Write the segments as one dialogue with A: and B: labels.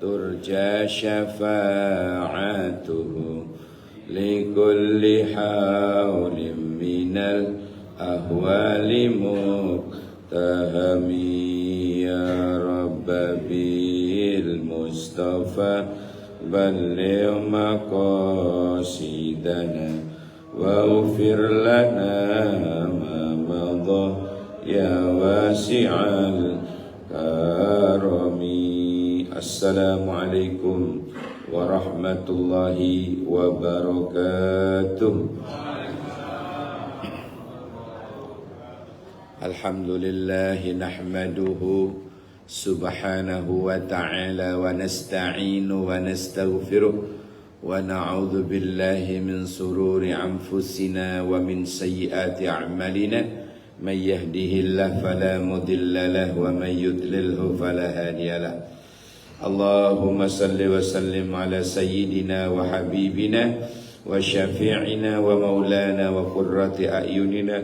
A: ترجى شفاعته لكل حول من الأهوال مقتهم يا رب بالمصطفى بلغ مقاصدنا واغفر لنا ما مضى يا واسع الكرم. Assalamualaikum warahmatullahi wabarakatuh. Alhamdulillahi nahmaduhu subhanahu wa ta'ala wa nasta'inu wa nastaghfiruh wa na'udzu billahi min sururi anfusina wa min sayyiati a'malina may yahdihillahu fala mudilla lahu wa may yudlilhu fala hadiya lahu. Allahumma salli wa sallim ala sayyidina wa habibina wa syafi'ina wa maulana wa qurrati a'yunina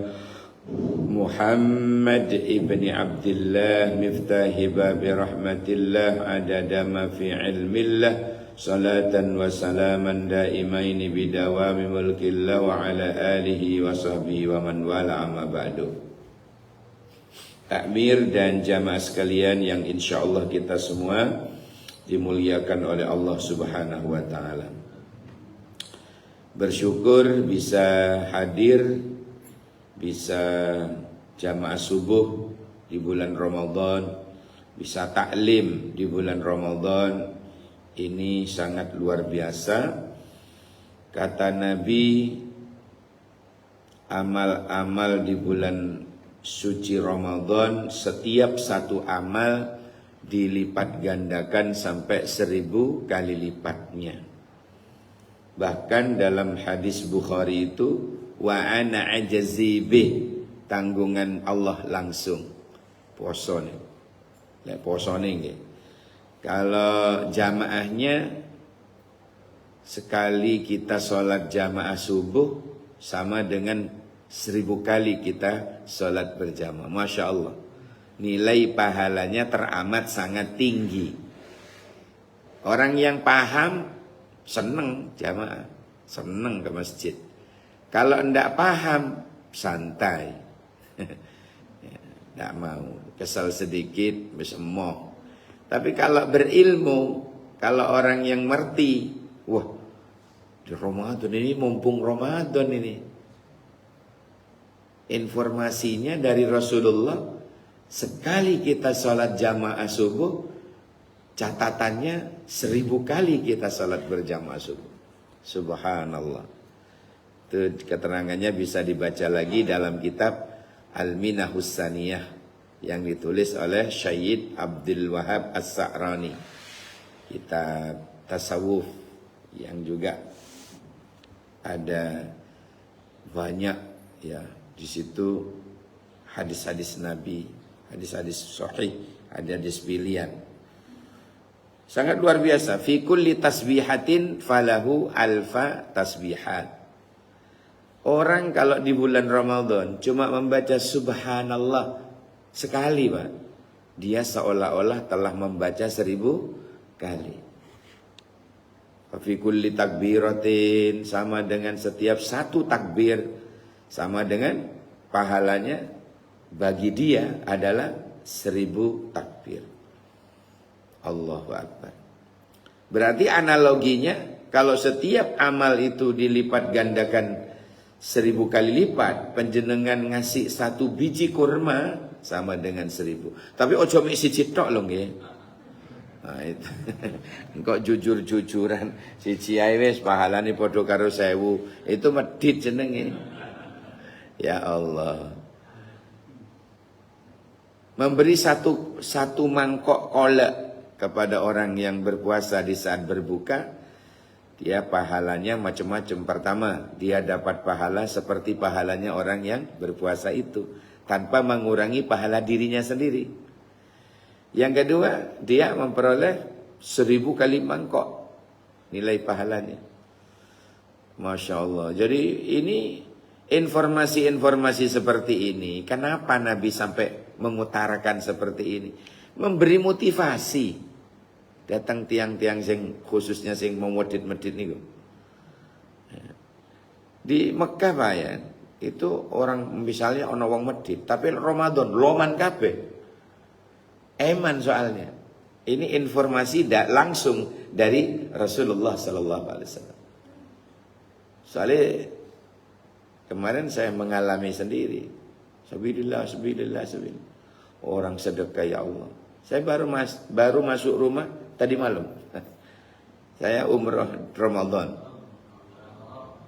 A: Muhammad ibn Abdullah miftahi babi rahmatillah adada ma fi ilmillah salatan wa salaman daimaini bidawami mulkillah wa ala alihi wa sahbihi wa man wala amma ba'du. Takmir dan jamaah sekalian yang insyaallah kita semua dimuliakan oleh Allah Subhanahu wa ta'ala. Bersyukur bisa hadir, bisa jamaah subuh di bulan Ramadan, bisa taklim di bulan Ramadan. Ini sangat luar biasa. Kata Nabi, amal-amal di bulan suci Ramadan, setiap satu amal dilipat gandakan sampai 1000 kali lipatnya. Bahkan dalam hadis Bukhari itu wa ana ajazi bih, tanggungan Allah langsung. Poso nih. Lek poso nih. Kalau jamaahnya sekali kita sholat jamaah subuh sama dengan 1000 kali kita sholat berjamaah. Masya Allah. Nilai pahalanya teramat sangat tinggi. Orang yang paham seneng jamaah, seneng ke masjid. Kalau enggak paham santai, enggak mau, kesal sedikit bisa emoh. Tapi kalau berilmu, kalau orang yang ngerti, wah di Ramadan ini mumpung Ramadan ini, informasinya dari Rasulullah. Sekali kita sholat jamaah subuh, catatannya 1000 kali kita sholat berjamaah subuh. Subhanallah. Itu keterangannya bisa dibaca lagi dalam kitab Al-Minahus Saniyah yang ditulis oleh Syed Abdul Wahab As-Sa'rani. Kitab tasawuf yang juga ada banyak ya di situ hadis-hadis Nabi, hadis-hadis sahih, ada hadis pilihan. Sangat luar biasa. Fi kulli tasbihatin falahu alfa tasbihat. Orang kalau di bulan Ramadan cuma membaca subhanallah sekali, Pak, dia seolah-olah telah membaca 1000 kali. Fi kulli takbiratin, sama dengan setiap satu takbir, sama dengan pahalanya bagi dia adalah 1000 takbir. Allahu Akbar. Berarti analoginya, kalau setiap amal itu dilipat gandakan 1000 kali lipat, penjenengan ngasih 1 biji kurma sama dengan 1000. Tapi ojo mek siji tok lho nggih. Nah itu. Engkau jujur-jujuran siji ae wis pahalane padha karo 1000. Itu medhit jenenge. Ya Allah. Memberi satu mangkok kolak kepada orang yang berpuasa di saat berbuka, dia pahalanya macam-macam. Pertama, dia dapat pahala seperti pahalanya orang yang berpuasa itu, tanpa mengurangi pahala dirinya sendiri. Yang kedua, dia memperoleh 1000 kali mangkok nilai pahalanya. Masya Allah. Jadi ini informasi-informasi seperti ini, kenapa Nabi sampai mengutarakan seperti ini? Memberi motivasi. Datang tiang-tiang sing khususnya sing mau medit-medit niku. Di Mekah Pak ya, itu orang misalnya ono wong medit, tapi Ramadan loman kabeh. Eman soalnya. Ini informasi langsung dari Rasulullah sallallahu alaihi wasallam. Soalnya kemarin saya mengalami sendiri. Sabilillah. Orang sedekah ya Allah. Saya baru masuk rumah tadi malam. Saya umroh Ramadan.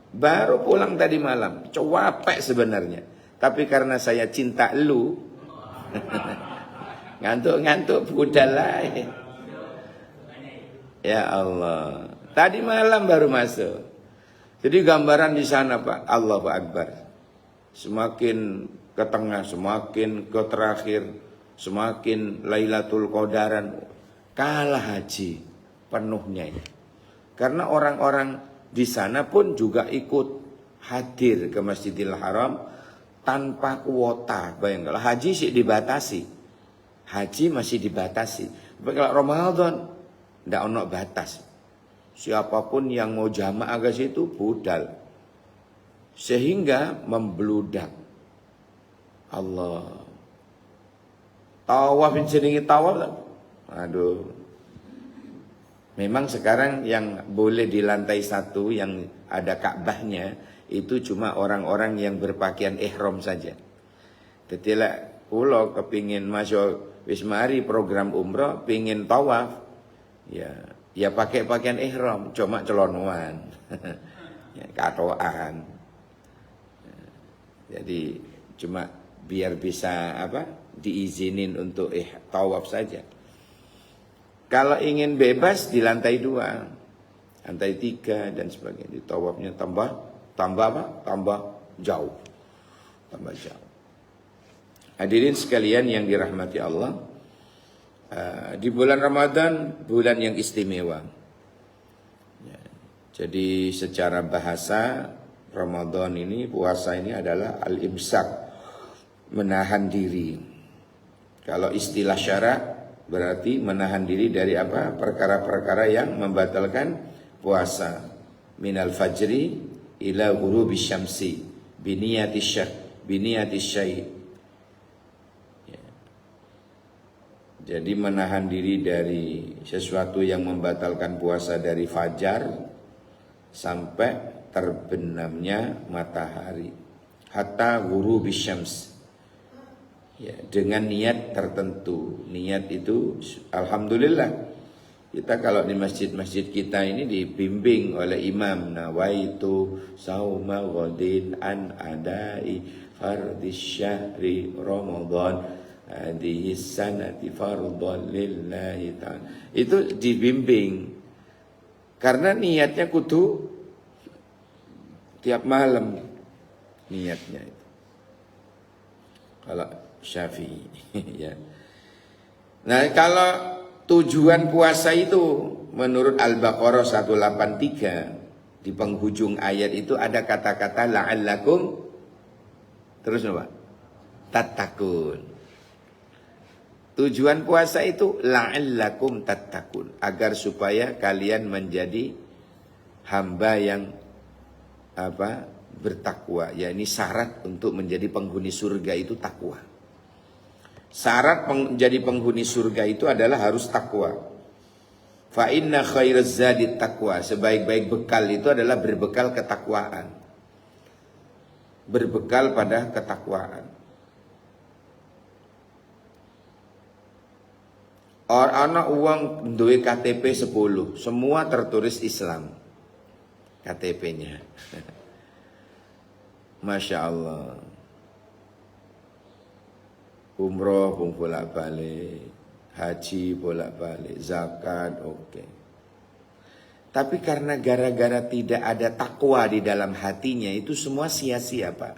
A: Baru pulang tadi malam. Capek sebenarnya. Tapi karena saya cinta lu. Ngantuk-ngantuk budal lah. Ya Allah. Tadi malam baru masuk. Jadi gambaran di sana Pak. Allahu Akbar. Semakin ke tengah, semakin ke terakhir, semakin Lailatul Qadaran. Kalah haji penuhnya ini. Karena orang-orang di sana pun juga ikut hadir ke Masjidil Haram tanpa kuota. Bayangkan haji sih dibatasi. Haji masih dibatasi. Tapi kalau Ramadan tidak ono batas. Siapapun yang mau jamaah ke situ budal. Sehingga membludak. Allah. Tawaf jenenge tawaf. Aduh. Memang sekarang yang boleh di lantai 1 yang ada Ka'bahnya itu cuma orang-orang yang berpakaian ihram saja. Ketika kula kepingin masuk wis mari program umroh pingin tawaf ya pakai pakaian ihram cuma celonoan ya katoan. Jadi cuma biar bisa diizinin untuk tawaf saja. Kalau ingin bebas di lantai 2, lantai 3 dan sebagainya. Di tawafnya tambah jauh. Tambah jauh. Hadirin sekalian yang dirahmati Allah, di bulan Ramadan bulan yang istimewa. Ya, jadi secara bahasa Ramadan ini, puasa ini adalah al-imsak, menahan diri. Kalau istilah syarak berarti menahan diri dari perkara-perkara yang membatalkan puasa. Minal fajri ila ghurubis syamsi biniyati syai. Jadi menahan diri dari sesuatu yang membatalkan puasa dari fajar sampai terbenamnya matahari. Hatta ghurubis syams. Ya, dengan niat tertentu. Niat itu alhamdulillah. Kita kalau di masjid-masjid kita ini dibimbing oleh imam, nawaitu sauma ghadin an adai fardis syahri Ramadan hadhihi sanati fardhan lillahi ta'ala. Itu dibimbing. Karena niatnya kudu tiap malam niatnya itu. Kalau Syafi'i ya. Nah, kalau tujuan puasa itu menurut Al-Baqarah 183 di penghujung ayat itu ada kata-kata la'allakum terus apa? Tattaqun. Tujuan puasa itu la'allakum tattaqun, agar supaya kalian menjadi hamba yang bertakwa. Ya, ini syarat untuk menjadi penghuni surga itu takwa. Syarat menjadi penghuni surga itu adalah harus takwa. Fa inna khairaz zadi taqwa. Sebaik-baik bekal itu adalah berbekal ketakwaan. Berbekal pada ketakwaan. Anak uang duwe KTP 10, semua tertulis Islam KTP-nya. Masya Allah. Umroh pun bolak-balik, haji bolak-balik, zakat oke. Tapi karena gara-gara tidak ada takwa di dalam hatinya, itu semua sia-sia Pak.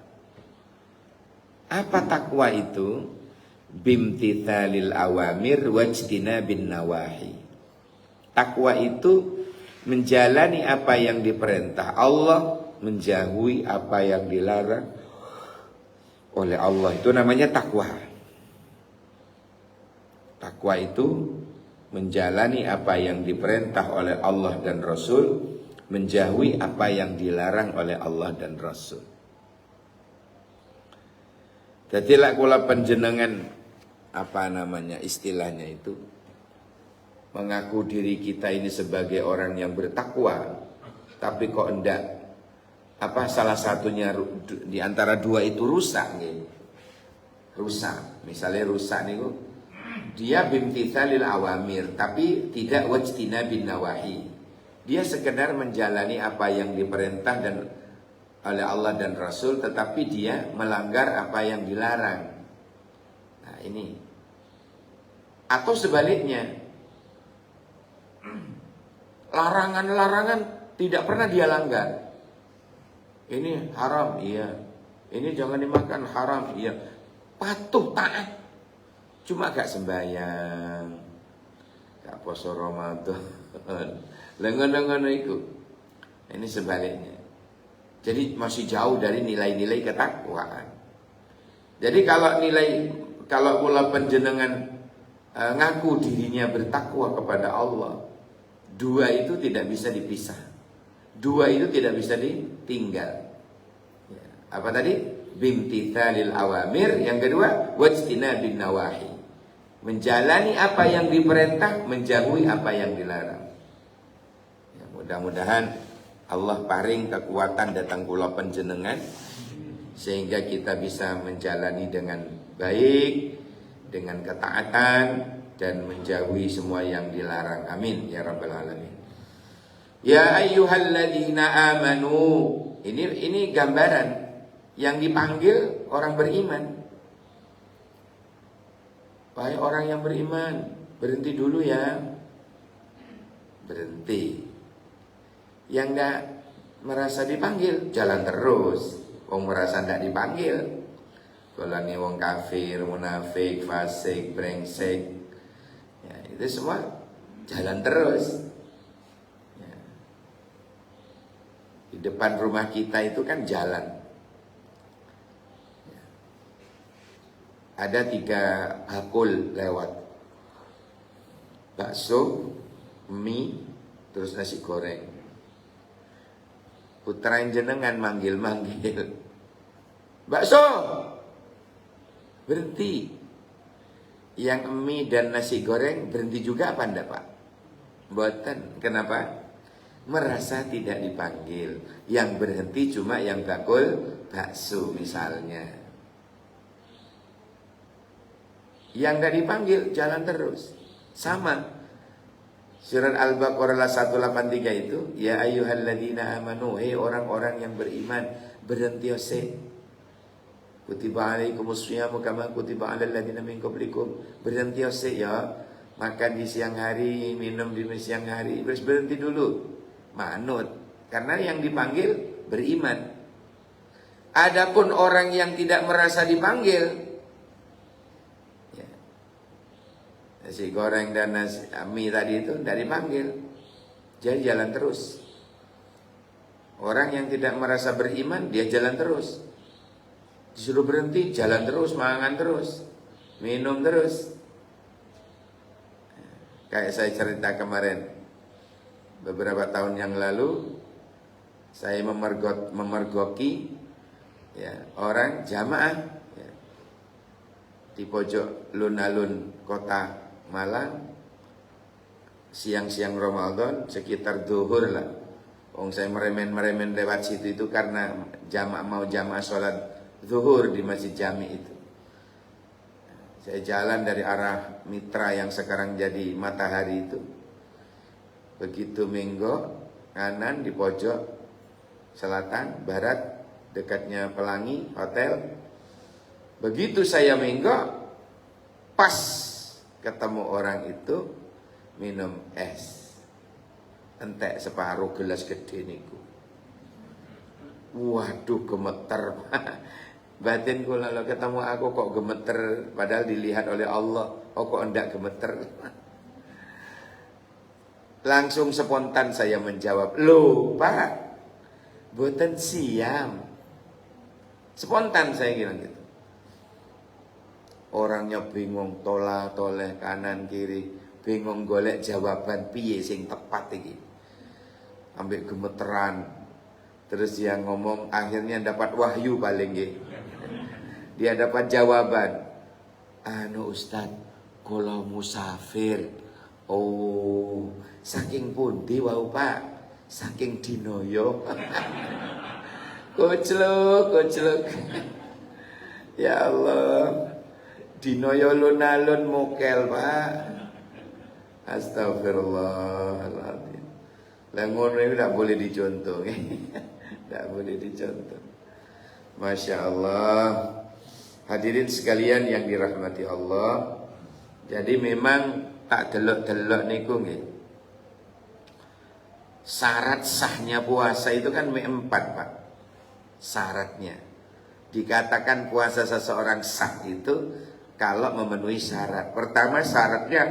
A: Apa takwa itu? Bimtithalil awamir wajtinabin nawahi. Takwa itu menjalani apa yang diperintah Allah, menjauhi apa yang dilarang oleh Allah. Itu namanya takwa. Takwa itu menjalani apa yang diperintah oleh Allah dan Rasul, menjauhi apa yang dilarang oleh Allah dan Rasul. Jadi lak kula panjenengan apa namanya istilahnya itu, mengaku diri kita ini sebagai orang yang bertakwa, tapi kok enggak apa salah satunya di antara dua itu rusak gitu. Rusak, misalnya rusak nih dia bimtithalil awamir tapi tidak wajtina bin nawahi. Dia sekedar menjalani apa yang diperintah dan oleh Allah dan Rasul, tetapi dia melanggar apa yang dilarang. Nah ini. Atau sebaliknya, larangan-larangan tidak pernah dia langgar. Ini haram, iya. Ini jangan dimakan, haram, iya. Patuh, taat. Cuma gak sembahyang, gak poso Ramadan, lengan-lengan itu. Ini sebaliknya. Jadi masih jauh dari nilai-nilai ketakwaan. Jadi kalau pula panjenengan ngaku dirinya bertakwa kepada Allah, dua itu tidak bisa dipisah. Dua itu tidak bisa ditinggal. Ya. Apa tadi? Bimtithalil awamir. Yang kedua, wajtinabin nawahi. Menjalani apa yang diperintah, menjauhi apa yang dilarang. Ya, mudah-mudahan Allah paring kekuatan datang kula panjenengan sehingga kita bisa menjalani dengan baik, dengan ketaatan dan menjauhi semua yang dilarang. Amin ya rabbal alamin. Ya ayyuhalladzina amanu. Ini gambaran yang dipanggil orang beriman. Wahai orang yang beriman, berhenti dulu ya. Berhenti. Yang enggak merasa dipanggil, jalan terus. Wong merasa enggak dipanggil, golani wong kafir, munafik, fasik, brengsek, ya, itu semua jalan terus. Ya. Di depan rumah kita itu kan jalan. Ya. Ada 3 bakul lewat, bakso, mie, terus nasi goreng. Putrain jenengan manggil-manggil, bakso, berhenti. Yang mie dan nasi goreng berhenti juga apa enggak Pak? Mboten. Kenapa? Merasa tidak dipanggil. Yang berhenti cuma yang bakul bakso misalnya. Yang enggak dipanggil jalan terus. Sama. Surat Al-Baqarah 183 itu, ya ayyuhalladzina amanu, hei orang-orang yang beriman, berhenti ose. Kutiba alaikumus syiyamu kama kutiba alal ladzina min qablikum. Berhenti ose ya. Makan di siang hari, minum di siang hari, berhenti dulu. Manut. Karena yang dipanggil beriman. Adapun orang yang tidak merasa dipanggil, nasi goreng dan nasi mie tadi itu tidak dipanggil, jadi jalan terus. Orang yang tidak merasa beriman, dia jalan terus. Disuruh berhenti, jalan terus, makan terus, minum terus. Kayak saya cerita kemarin, beberapa tahun yang lalu, saya memergoki ya, orang jamaah ya, di pojok alun-alun kota Malang, siang-siang Ramadan sekitar zuhur lah. Saya meremen-meremen lewat situ itu karena mau jamaah sholat zuhur di Masjid Jami itu. Saya jalan dari arah Mitra yang sekarang jadi Matahari itu. Begitu minggu kanan di pojok selatan barat dekatnya Pelangi Hotel. Begitu saya minggu, pas ketemu orang itu minum es, entek separuh gelas gede niku. Waduh gemeter. Batin kula kalau ketemu aku kok gemeter, padahal dilihat oleh Allah. Oh kok enggak gemeter. Langsung spontan saya menjawab, loh Pak, boten siam. Spontan saya bilang gitu. Orangnya bingung, tolah-toleh kanan kiri. bingung golek jawaban piye sing tepat iki. Ambek gemeteran. Terus dia ngomong, akhirnya dapat wahyu paling nggih. Dia dapat jawaban. Anu Ustaz, kula musafir. Oh, saking pundi wau Pak? Saking dinoyo. Koclok. Ya Allah. Dinoyo lunalun mokel Pak. Astagfirullahaladzim. Lah ngono iki ndak boleh dicontoh. Ndak boleh dicontoh. Masya Allah. Hadirin sekalian yang dirahmati Allah. Jadi memang tak delok-delok niku nggih. Syarat sahnya puasa itu kan 4, Pak. Syaratnya. Dikatakan puasa seseorang sah itu kalau memenuhi syarat. Pertama syaratnya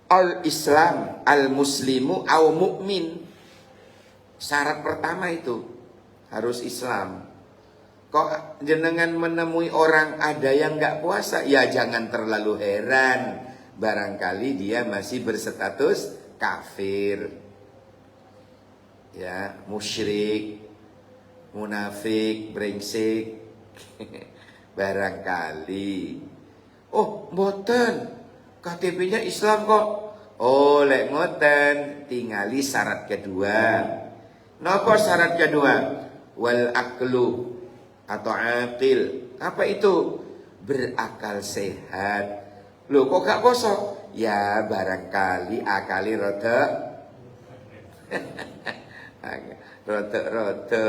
A: al-Islam, al-muslimu au mu'min. Syarat pertama itu harus Islam. Kok jenengan menemui orang ada yang nggak puasa, ya jangan terlalu heran. Barangkali dia masih berstatus kafir, ya musyrik, munafik, brengsek. Barangkali. Oh, mboten. KTP-nya Islam kok. Oh, lek ngoten, tingali syarat kedua. Napa syarat kedua? Wal aklu atau aqil. Apa itu? Berakal sehat. Loh kok gak poso? Ya barangkali akali rada rada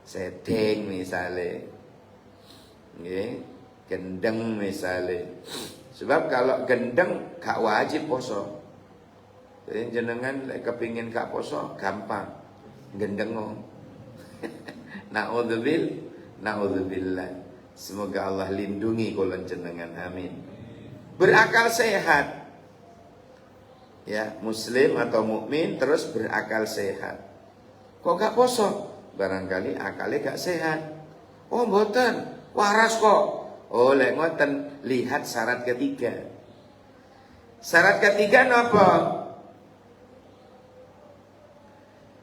A: sedeng misale. Nggih, gendeng misale. Sebab kalau gendeng gak wajib poso. Jadi jenengan lek kepingin gak poso gampang. Gendeng. Na'udzubillah. Semoga Allah lindungi kula jenengan, amin. Berakal sehat. Ya, muslim atau mukmin terus berakal sehat. Kok gak poso? Barangkali akalnya gak sehat. Oh, mboten, waras kok. Oh, lek ngoten, lihat syarat ketiga. Syarat ketiga napa?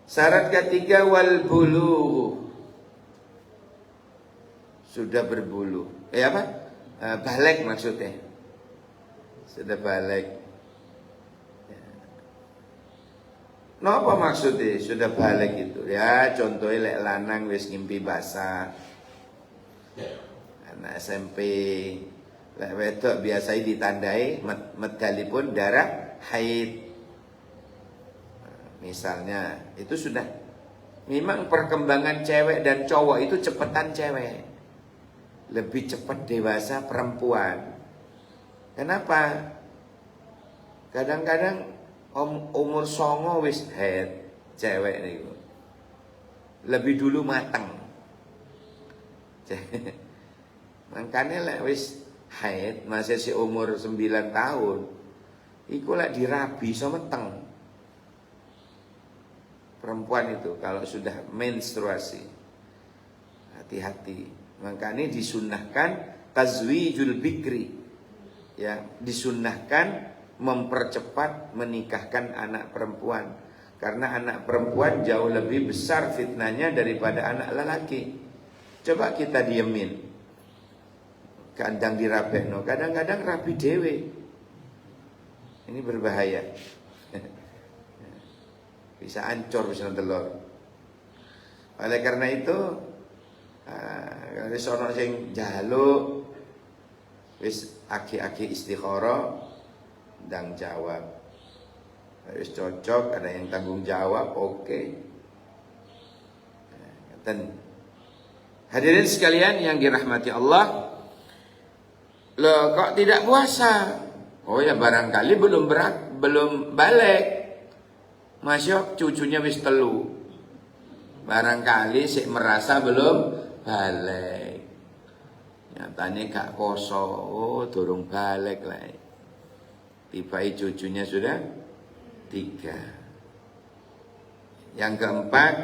A: Syarat ketiga wal bulugh. Sudah berbulu. Apa? Balik maksudnya. Sudah balik. Napa maksudnya sudah balik itu? Ya contohnya lek lanang wis ngimpi basah. Anak SMP. Lek wedok biasa ditandai medalipun darah haid. Misalnya itu sudah. Memang perkembangan cewek dan cowok itu cepetan cewek. Lebih cepat dewasa perempuan. Kenapa? Kadang-kadang umur songo wis haid cewek niku. Lebih dulu mateng. Makanya lek wis haid masih si umur 9 tahun, iku lek dirabi iso meteng. Perempuan itu kalau sudah menstruasi. Hati-hati. Makanya disunnahkan tazwijul bikri. Ya, disunnahkan mempercepat menikahkan anak perempuan. Karena anak perempuan jauh lebih besar fitnahnya daripada anak lelaki. Coba kita diemin. Kadang dirabekno, kadang-kadang rabi dewe. Ini berbahaya. Bisa ancur, bisa telur. Oleh karena itu wis ana sing njaluk wis aki-aki istikharah ndang jawab. Wis cocok, ada yang tanggung jawab, oke. Dan hadirin sekalian yang dirahmati Allah, loh kok tidak puasa? Oh ya barangkali belum balik. Masyok cucunya wis telu. Barangkali sik merasa belum balik. Nyatanya gak poso. Oh durung balik lah. Tiba cucunya sudah 3. Yang keempat,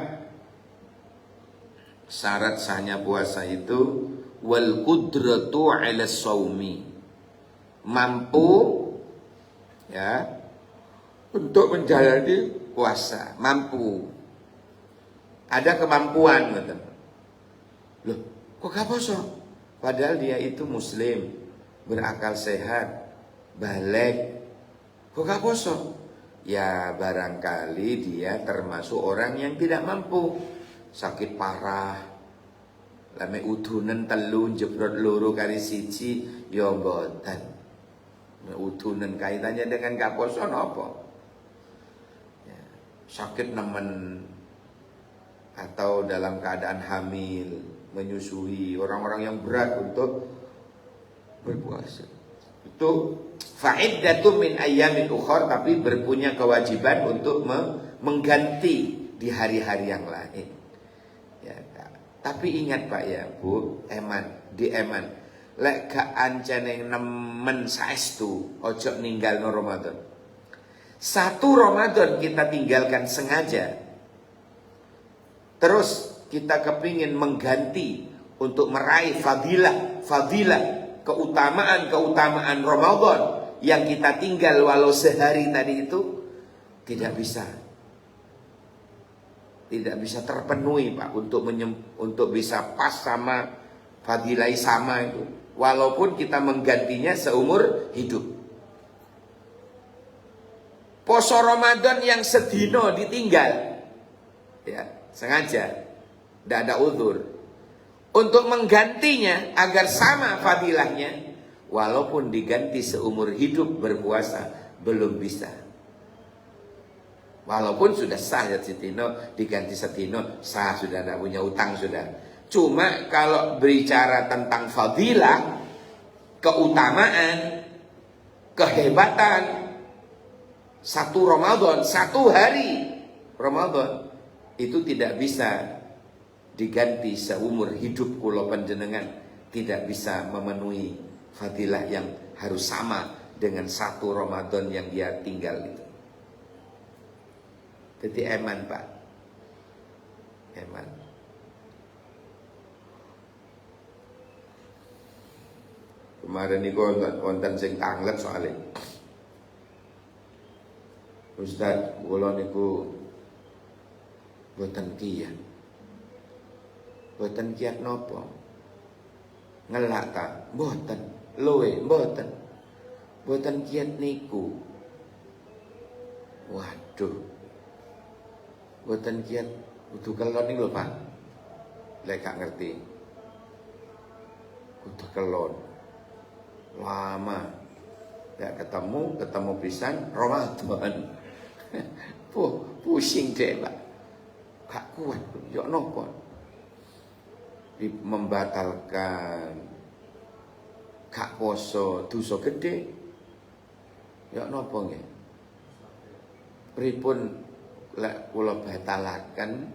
A: syarat sahnya puasa itu wal qudratu 'ala shaumi. mampu ya untuk menjalani puasa, mampu. Ada kemampuan betul. Loh, kok gak poso? Padahal dia itu muslim, berakal sehat, balik. Kok gak poso? Ya barangkali dia termasuk orang yang tidak mampu. Sakit parah. Lame udunen telu jebrot loro kali siji ya mboten. Udunen kaitannya dengan gak poso napa? Ya, sakit nemen atau dalam keadaan hamil, menyusui, orang-orang yang berat untuk berpuasa. Itu fa'iddatu min ayyamin ukhar, tapi berpunya kewajiban untuk mengganti di hari-hari yang lain. Ya, tapi ingat Pak ya, Bu, eman. Lek gak ancene nemen saestu, ojo ninggalno Ramadan. Satu Ramadan kita tinggalkan sengaja. Terus kita kepingin mengganti untuk meraih fadilah, keutamaan Ramadan yang kita tinggal walau sehari tadi itu tidak bisa terpenuhi Pak untuk bisa pas sama fadilah sama itu, walaupun kita menggantinya seumur hidup. Poso Ramadan yang sedino ditinggal, ya sengaja, tidak ada uzur, untuk menggantinya agar sama fadilahnya, walaupun diganti seumur hidup berpuasa belum bisa. Walaupun sudah sah ya setino, diganti setino sah, sudah tidak punya utang sudah. Cuma kalau berbicara tentang fadilah, keutamaan, kehebatan satu Ramadan, satu hari Ramadan itu tidak bisa diganti seumur hidup kula panjenengan, tidak bisa memenuhi fadilah yang harus sama dengan satu Ramadan yang dia tinggal itu. Jadi eman Pak, eman. Kemarin niku wonten sing tanglet soalnya. Ustaz, kula niku boten kiat. Boten kiat nopo? Ngelak ta? Boten. Loe, boten. Boten kiat niku. Waduh. Boten kiat kudu kelon niku lho, Pak. Lek gak ngerti. Kudu kelon. Lama. Ya ketemu pisan Ramadan. Pusing deh, Pak. Gak kuat, yo nopo. Membatalkan gak poso dosa gede. Ya nopo nggih? Pripun lek kula batalaken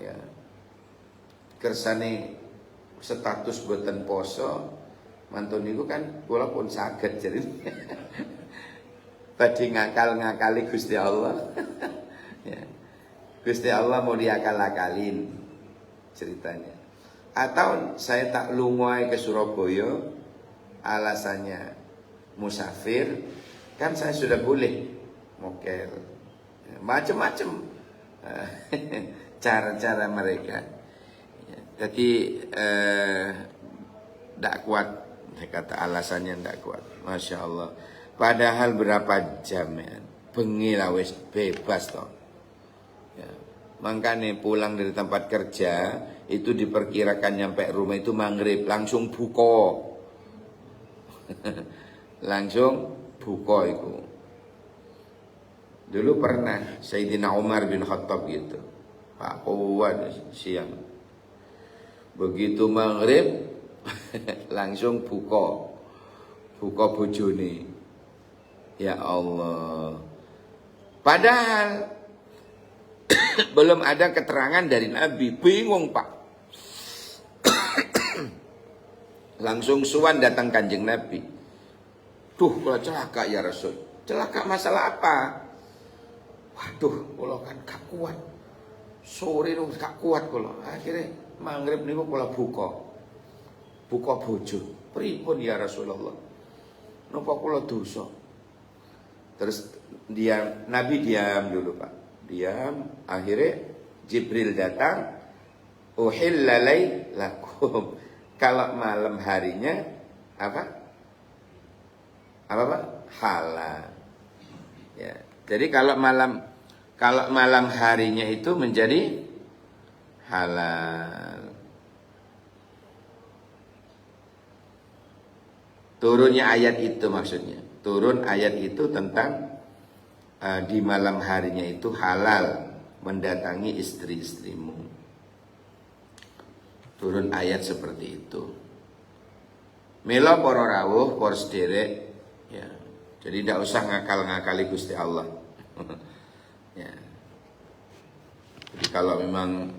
A: ya kersane status boten poso mantun niku kan kula pun saged jadi badhe ngakali Gusti Allah. Ya. Gusti Allah mau diakal-akalin ceritanya. Atau saya tak lungoy ke Surabaya, alasannya musafir, kan saya sudah boleh mokel, macam-macam cara-cara mereka. Jadi tidak kuat, kata alasannya tidak kuat. Masya Allah. Padahal berapa jam ya, bengi lah wis bebas toh. Ya. Makanya pulang dari tempat kerja itu diperkirakan nyampe rumah itu maghrib, langsung buka. Langsung buka itu. Dulu pernah Sayyidina Umar bin Khattab gitu. Pak Kuwan siang. Begitu maghrib langsung buka. Buka bojone. Ya Allah. Padahal belum ada keterangan dari Nabi. Bingung Pak. Langsung suwan datang Kanjeng Nabi. Duh, kalau celaka ya Rasul. Celaka masalah apa? Waduh, kalau kan gak kuat. Sore itu gak kuat kalau. Akhirnya maghrib niku kalau buka bojo. Pripun ya Rasulullah? Napa kula dosa? Terus Nabi diam dulu Pak. Diam, akhirnya Jibril datang, uhilla lakum. Kalau malam harinya apa? Apa Pak? Halal. Ya. Jadi kalau malam harinya itu menjadi halal. Turunnya ayat itu maksudnya. Turun ayat itu tentang di malam harinya itu halal mendatangi istri-istrimu. Turun ayat seperti itu. Mila para rawuh, para sederek, ya. Jadi tidak usah ngakal-ngakali Gusti Allah. Ya. Jadi kalau memang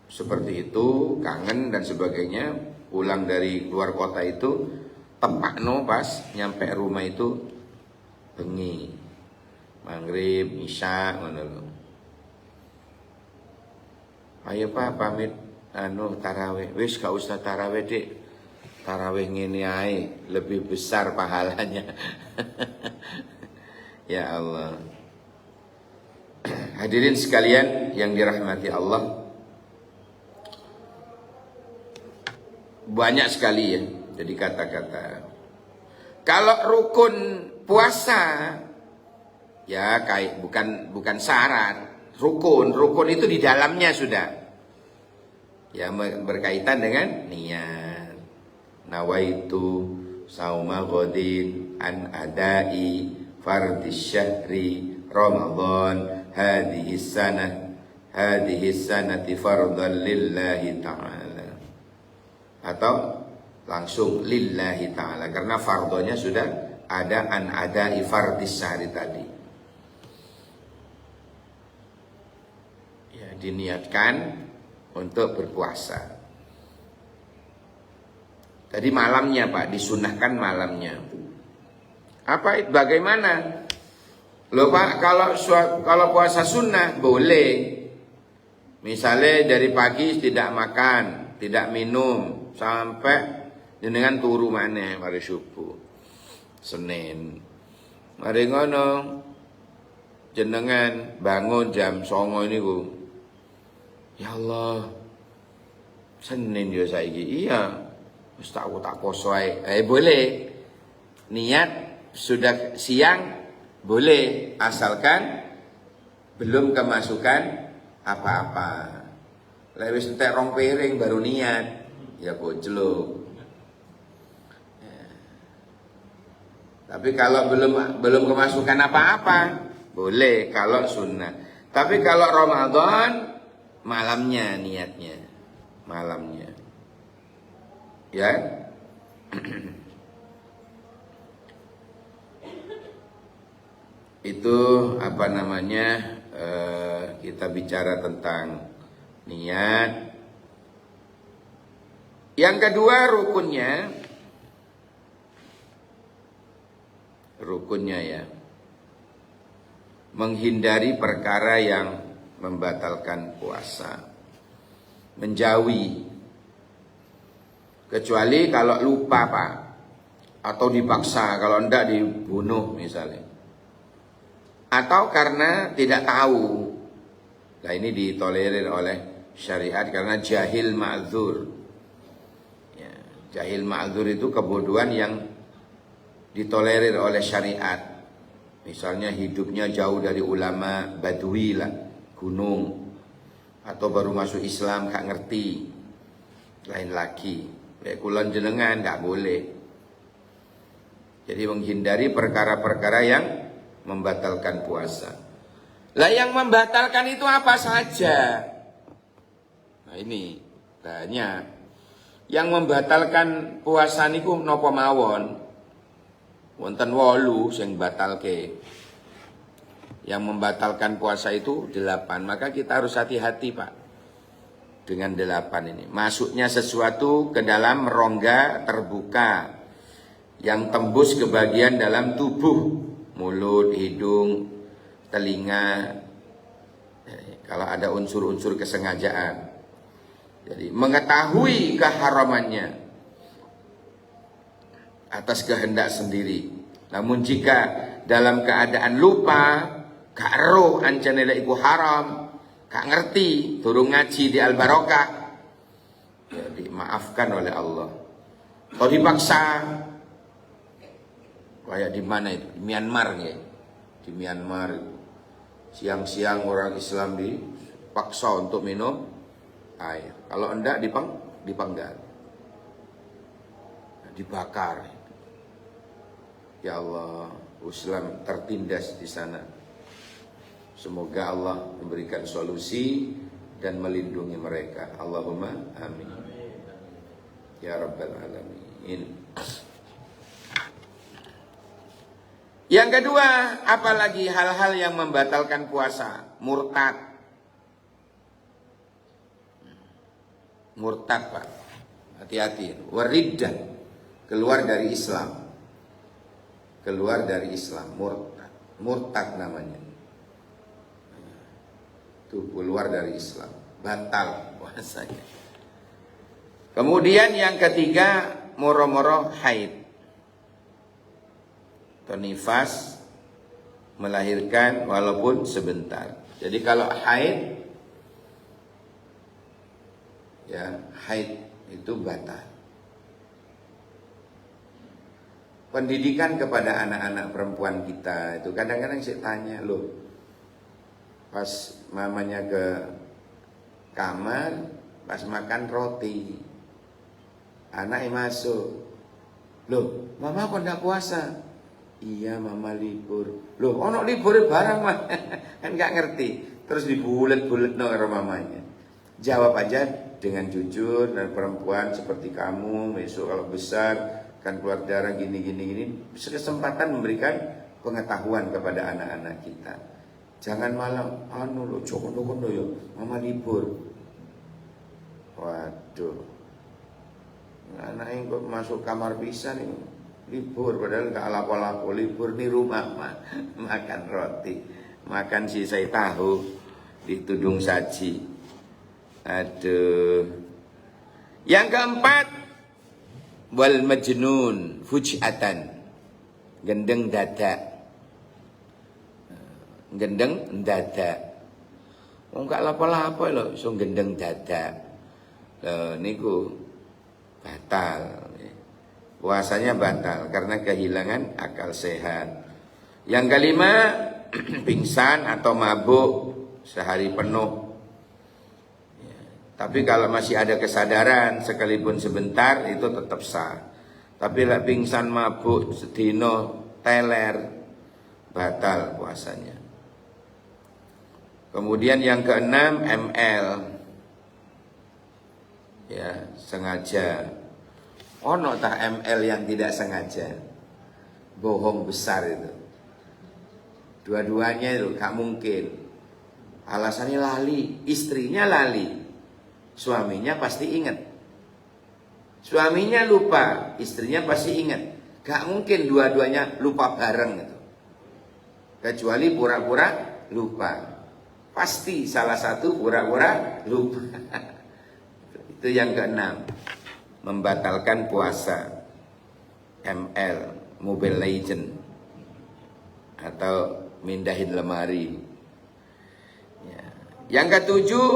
A: seperti itu, kangen dan sebagainya, pulang dari luar kota itu tempakno pas nyampe rumah itu bengi. Maghrib, isya ngono lho. Ayo Pak pamit tarawih. Wis gak usah tarawih, Dik. Tarawih ngene ae lebih besar pahalanya. Ya Allah. Hadirin sekalian yang dirahmati Allah. Banyak sekali ya. Jadi kata-kata. Kalau rukun puasa ya kayak bukan syarat. Rukun itu di dalamnya sudah. Ya berkaitan dengan niat. Nawaitu sauma ghadin an adai fardis syahri Ramadan hadhihi sanati fardhan lillahi ta'ala. Atau langsung lillahi ta'ala karena fardonya sudah ada an adai fardis syahri tadi. Ya diniatkan untuk berpuasa. Tadi malamnya Pak, disunahkan malamnya. Bagaimana? Loh Pak, kalau puasa sunnah boleh. Misalnya dari pagi tidak makan, tidak minum sampai jenengan turu maneh mari subuh. Senin. Mari ngono jenengan bangun jam 09.00 niku. Ya Allah. Senin yo saiki. Iya. Wis tak poso ae. Boleh. Niat sudah siang boleh asalkan belum kemasukan apa-apa. Lek wis entek 2 piring baru niat, ya bojlok. Ya. Tapi kalau belum kemasukan apa-apa, boleh kalau sunnah. Tapi kalau Ramadan malamnya niatnya. Malamnya. Ya. Itu apa namanya? Kita bicara tentang niat. Yang kedua rukunnya ya. Menghindari perkara yang membatalkan puasa. Menjauhi. Kecuali kalau lupa Pak. Atau dipaksa, kalau enggak dibunuh misalnya. Atau karena tidak tahu. Nah ini ditolerir oleh syariat karena jahil ma'dzur. Ya, jahil ma'dzur itu kebodohan yang ditolerir oleh syariat. Misalnya hidupnya jauh dari ulama, badui lah, gunung. Atau baru masuk Islam gak ngerti. Lain lagi. Kulon jenengan gak boleh. Jadi menghindari perkara-perkara yang membatalkan puasa. Lah yang membatalkan itu apa saja? Nah ini banyak. Yang membatalkan puasa niku napa mawon? Wonten 8 sing batalke. Yang membatalkan puasa itu 8. Maka kita harus hati-hati Pak. Dengan 8 ini. Masuknya sesuatu ke dalam rongga terbuka. Yang tembus ke bagian dalam tubuh. Mulut, hidung, telinga. Kalau ada unsur-unsur kesengajaan. Jadi mengetahui keharamannya. atas kehendak sendiri. Namun jika dalam keadaan lupa, gak roh ancanela iku haram, gak ngerti, turun ngaji di Al-Barokah, ya dimaafkan oleh Allah. Kalau dipaksa, kayak di mana itu? Di Myanmar ya. Di Myanmar siang-siang orang Islam dipaksa untuk minum air. Kalau enggak dipenggal, dibakar. Ya Allah, Islam tertindas di sana. Semoga Allah memberikan solusi dan melindungi mereka. Allahumma amin. Ya Rabbal Alamin. Yang kedua, apalagi hal-hal yang membatalkan puasa. Murtad. Murtad, Pak. Hati-hati. Wariddah. Keluar dari Islam. Keluar dari Islam. Murtad. Murtad namanya. Itu keluar dari Islam. Batal puasanya. Kemudian yang ketiga, moro-moro haid. Atau nifas, melahirkan walaupun sebentar. Jadi kalau haid, ya haid itu batal. Pendidikan kepada anak-anak perempuan kita itu kadang-kadang saya tanya, loh, pas mamanya ke kamar, pas makan roti, anaknya masuk, loh, mama kok enggak puasa? Iya, mama libur. Loh, ono libur barang mah. Kan nggak ngerti. Terus dibulet-bulet karo mamanya. Jawab aja dengan jujur, dan perempuan seperti kamu besok kalau besar kan keluar darah gini. Kesempatan memberikan pengetahuan kepada anak-anak kita. Jangan malah lo cokondo yo, mama libur. Waduh. Anaknya kok masuk kamar bisa nih. Libur, padahal gak lapo-lapo. Libur di rumah makan roti, makan sisai tahu ditudung saji. Aduh. Yang keempat, wal majnun fujatan, gendeng dadak. Gendeng dadak. Wong gak lapo-lapo lho iso gendeng dadak. Lho niku batal. Puasanya batal karena kehilangan akal sehat. Yang kelima, pingsan atau mabuk sehari penuh. Ya, tapi kalau masih ada kesadaran sekalipun sebentar itu tetap sah. Tapi lah pingsan mabuk sedino teler, batal puasanya. Kemudian yang keenam, ML. Ya, sengaja. Ono tak ML yang tidak sengaja, bohong besar itu. Dua-duanya itu gak mungkin. Alasannya lali, istrinya lali, suaminya pasti ingat. Suaminya lupa, istrinya pasti ingat. Gak mungkin dua-duanya lupa bareng itu. Kecuali pura-pura lupa. Pasti salah satu pura-pura lupa. Itu yang keenam, membatalkan puasa. ML, Mobile Legend, atau mindahin lemari. Ya. Yang ketujuh,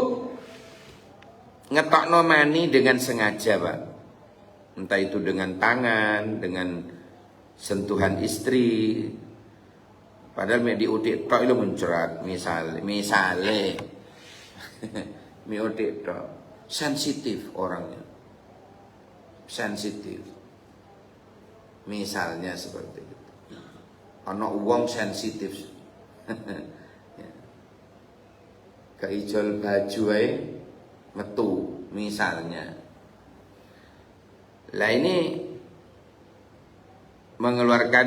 A: ngetokno mani dengan sengaja, Pak. Entah itu dengan tangan, dengan sentuhan istri. Padahal diutik tok itu mencerat, misale miutik tok. Sensitif orangnya. Sensitif. Misalnya seperti itu. Ana wong sensitif. Ya. Keijol baju ae metu misalnya. Lah ini mengeluarkan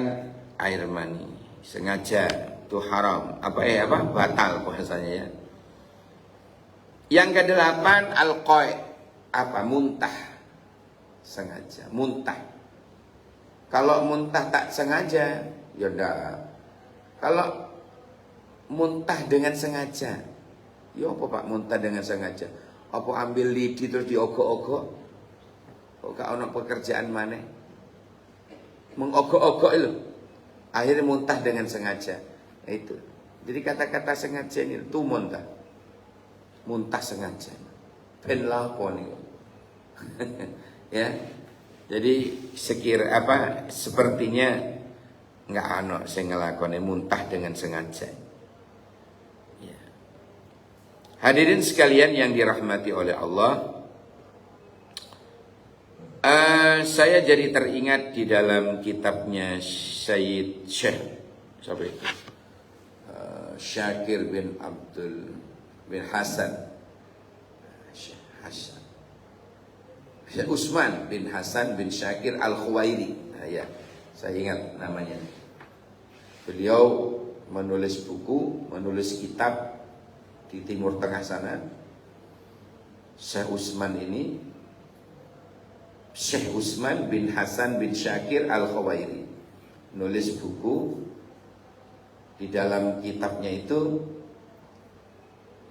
A: air mani sengaja itu haram. Batal puasanya ya. Yang kedelapan, al-qai, muntah. Sengaja, muntah. Kalau muntah tak sengaja, ya udah. Kalau muntah dengan sengaja, ya apa Pak muntah dengan sengaja? Apa ambil lidi terus diogok-ogok? Kok gak ono pekerjaan maneh? mengogok-ogok itu. Akhirnya muntah dengan sengaja. Itu. Jadi kata-kata sengaja ini itu muntah sengaja. Ben lapon itu. Ya. Jadi sepertinya nggak saya ngelakoni muntah dengan sengaja. Ya. Hadirin sekalian yang dirahmati oleh Allah, saya jadi teringat di dalam kitabnya Syekh siapa itu? Syakir bin Abdul bin Hasan. Syekh Utsman bin Hasan bin Syakir Al-Khuwairi. Nah, ya, saya ingat namanya. Beliau menulis buku, menulis kitab di Timur Tengah sana. Syekh Utsman bin Hasan bin Syakir Al-Khuwairi nulis buku. Di dalam kitabnya itu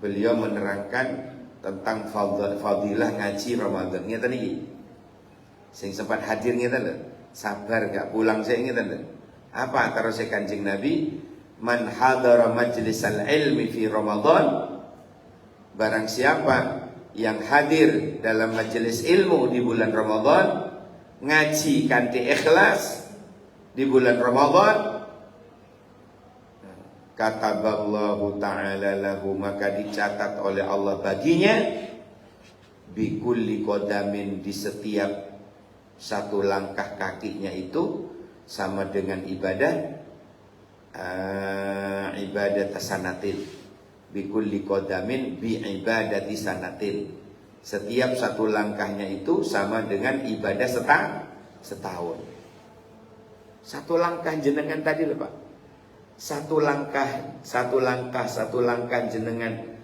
A: beliau menerangkan tentang fadilah ngaji Ramadan. Ngeten iki. Sing sempat hadir ngeten lho. Sabar gak pulang saya ngeten lho. Apa antara saya Kanjeng Nabi, man hadara majlisal ilmi fi Ramadan, barang siapa yang hadir dalam majelis ilmu di bulan Ramadan, ngaji kanthi ikhlas di bulan Ramadan, kataballahu ta'ala lahu, maka dicatat oleh Allah baginya bikulli qadamin, di setiap satu langkah kakinya itu sama dengan ibadah sanatin. Bikulli qadamin bi ibadati sanatin, setiap satu langkahnya itu sama dengan ibadah setahun. Satu langkah jenengan tadi lho Pak, satu langkah jenengan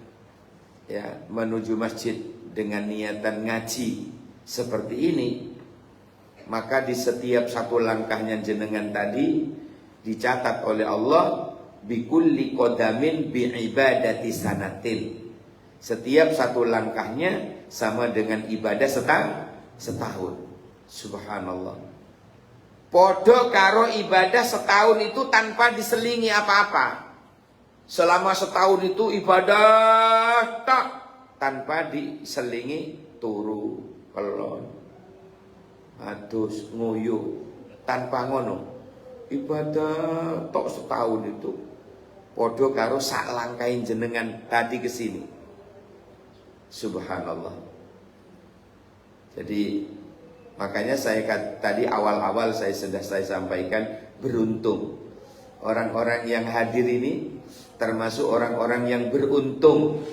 A: ya menuju masjid dengan niatan ngaji seperti ini, maka di setiap satu langkahnya jenengan tadi dicatat oleh Allah bikulli qadamin bi ibadati sanatin, setiap satu langkahnya sama dengan ibadah setahun. Subhanallah. Podo karo ibadah setahun itu tanpa diselingi apa-apa. Selama setahun itu ibadah tak, tanpa diselingi turu, kelon, adus, nguyuh, tanpa ngono. Ibadah tok setahun itu podo karo sak langkahin jenengan tadi ke sini. Subhanallah. Jadi makanya saya tadi awal-awal saya sudah sampaikan, beruntung orang-orang yang hadir ini termasuk orang-orang yang beruntung.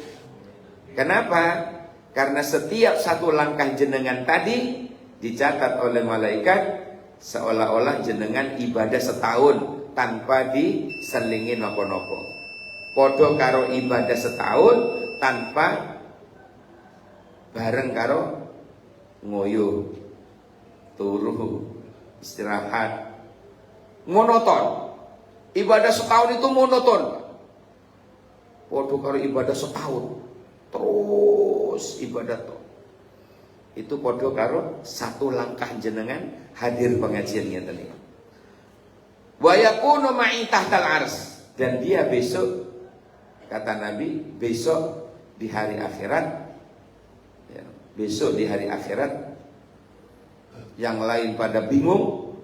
A: Kenapa? Karena setiap satu langkah jenengan tadi dicatat oleh malaikat seolah-olah jenengan ibadah setahun tanpa diselingi nopo-nopo. Podo karo ibadah setahun tanpa bareng karo ngoyo, turu, istirahat, monoton. Ibadah setahun itu monoton. Podo karo ibadah setahun terus ibadah toh. Itu podo karo satu langkah jenengan hadir pengajiannya tadi. Wa yakunu ma'i tahtal ars, dan dia besok, kata Nabi, besok di hari akhirat, ya, besok di hari akhirat yang lain pada bingung,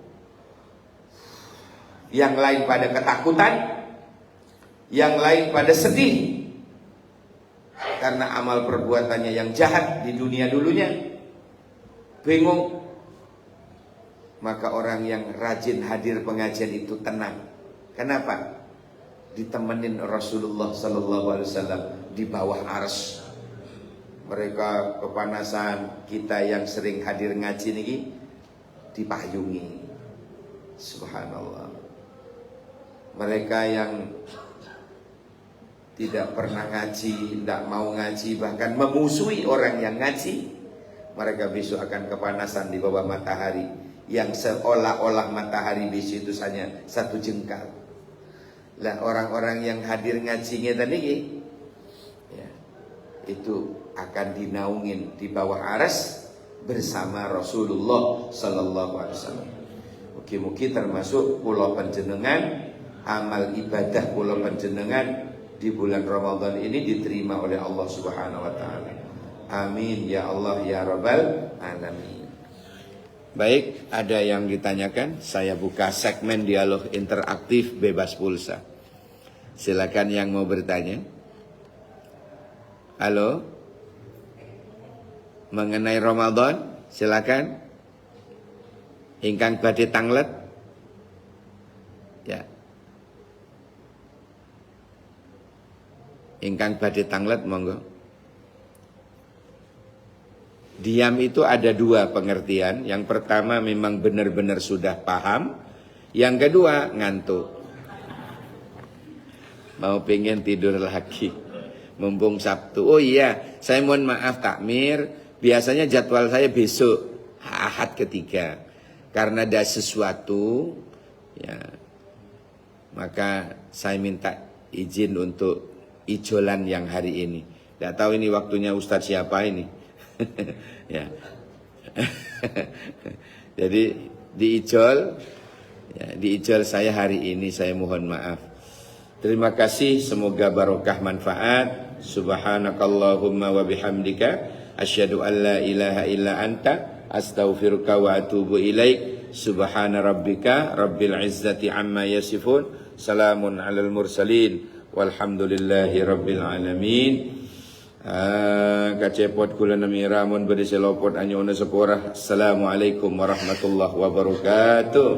A: yang lain pada ketakutan, yang lain pada sedih karena amal perbuatannya yang jahat di dunia dulunya, bingung. Maka orang yang rajin hadir pengajian itu tenang. Kenapa? Ditemenin Rasulullah sallallahu alaihi wasallam di bawah arsy. Mereka kepanasan, kita yang sering hadir ngaji niki dipayungi. Subhanallah. Mereka yang tidak pernah ngaji, tidak mau ngaji, bahkan memusuhi orang yang ngaji, mereka besok akan kepanasan di bawah matahari yang seolah-olah matahari besok itu hanya satu jengkal. Lah orang-orang yang hadir ngajinya tadi, ya, itu akan dinaungin di bawah arsy bersama Rasulullah sallallahu alaihi wasallam. Mugi-mugi termasuk kula panjenengan, amal ibadah kula panjenengan di bulan Ramadan ini diterima oleh Allah Subhanahu wa taala. Amin ya Allah ya Rabbal alamin. Baik, ada yang ditanyakan, saya buka segmen dialog interaktif bebas pulsa. Silakan yang mau bertanya. Halo. Mengenai Ramadan, silakan. Ingkang badhe tanglet. Ya. Ingkang badhe tanglet monggo. Diam itu ada dua pengertian. Yang pertama memang benar-benar sudah paham. Yang kedua ngantuk. Mau pengen tidur lagi. Mumpung Sabtu. Oh iya, saya mohon maaf takmir. Biasanya jadwal saya besok Ahad ketiga. Karena ada sesuatu, ya, maka saya minta izin untuk ijolan yang hari ini. Tidak tahu ini waktunya Ustadz siapa ini. Ya. Jadi diijol, ya, diijol saya hari ini, saya mohon maaf. Terima kasih, semoga barokah manfaat. Subhanakallahumma wa bihamdika asyhadu an la ilaha illa anta astaghfiruka wa atubu ilaik. Subhana rabbika rabbil izzati amma yasifun. Salamun alal mursalin walhamdulillahi rabbil alamin. Kacepot kula namira mun bade selopot anyona sepora. Assalamualaikum warahmatullahi wabarakatuh.